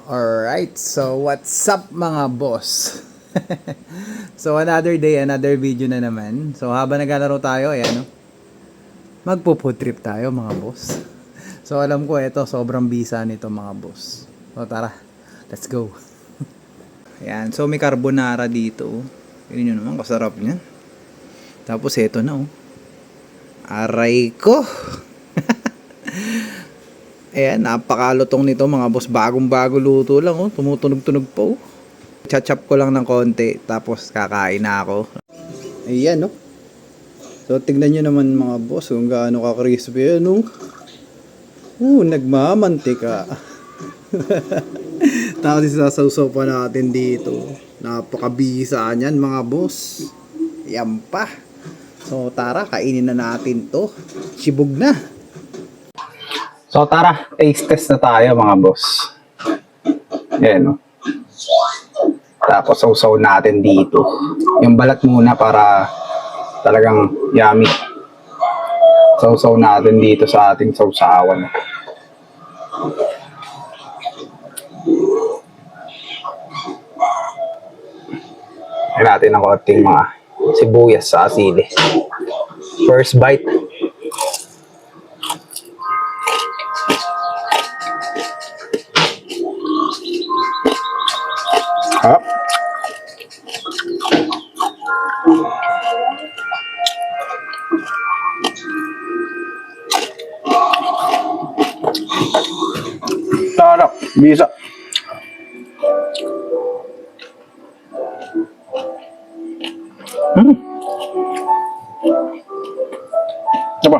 Alright, so what's up mga boss? So another day, another video na naman. So habang naglalaro tayo, ayan, no? Magpo-food trip tayo mga boss. So alam ko ito, sobrang bisa nito mga boss. So tara, let's go. Ayan, so may carbonara dito. Yun yun naman, kasarap niyan. Tapos ito na, oh. Aray ko. Ayan, napakalutong nito mga boss. Bagong-bago luto lang, oh. Tumutunog-tunog pa, oh. Chachap ko lang ng konti, tapos kakain na ako. Ayan, oh. So, tignan nyo naman mga boss, kung gaano ka-crispy yan, oh. Nagmamantika. Tapos isasawsaw pa natin dito. Napakabisa niyan mga boss. Yan pa. So, tara, kainin na natin to. Sibog na. So tara, taste test na tayo mga boss. Ayan, no? Tapos sausaw natin dito. Yung balat muna para talagang yummy. Sausaw natin dito sa ating sausawan. Ayan natin ang konting mga sibuyas sa asili. First bite. Hop. Sarap, bisa. Coba.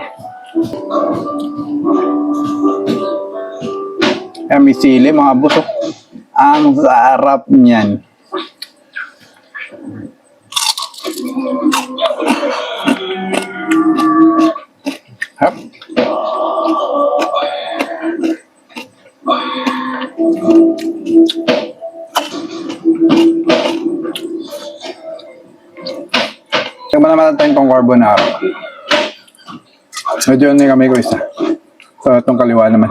May sili mga boss. Ang sarap niyan. Hop. Tingnan naman natin itong carbonara. Medyo hindi kami ko isa. So itong kaliwa naman.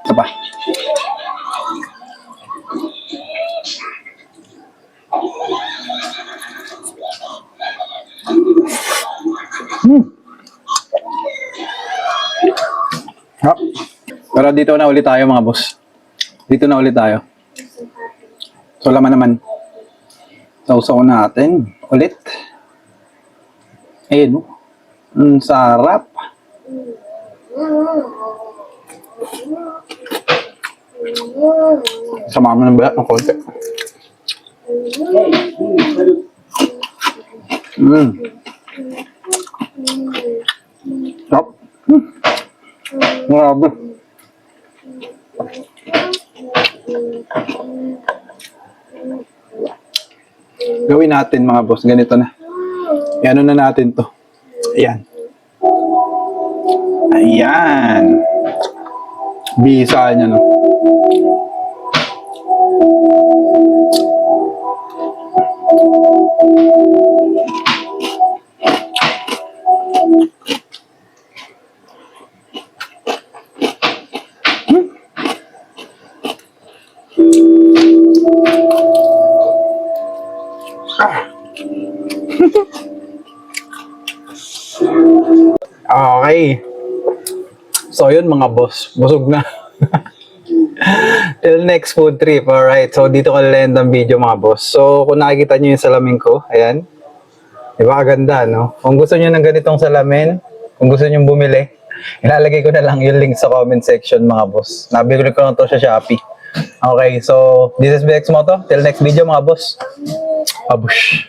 Ito pa. Hop. Pero dito na ulit tayo mga boss. Dito na ulit tayo. So laman naman. Sausaw natin ulit. Ayun. Ang sarap. Sama mo ng balat ng konti. Sarap. Grabe. Gawin natin mga boss, ganito na. Ano na natin to. Ayan. Ayan. Bisa niya, no. Okay. So yun mga boss, busog na. Till next food trip, alright. So dito ka lang ang video mga boss. So kung nakikita nyo yung salamin ko, ayan. Diba kaganda, no? Kung gusto nyo ng ganitong salamin, kung gusto nyo bumili, ilalagay ko na lang yung link sa comment section mga boss. Nabili ko lang to sa Shopee. Okay, so this is BX Moto. Till next video mga boss. Abush.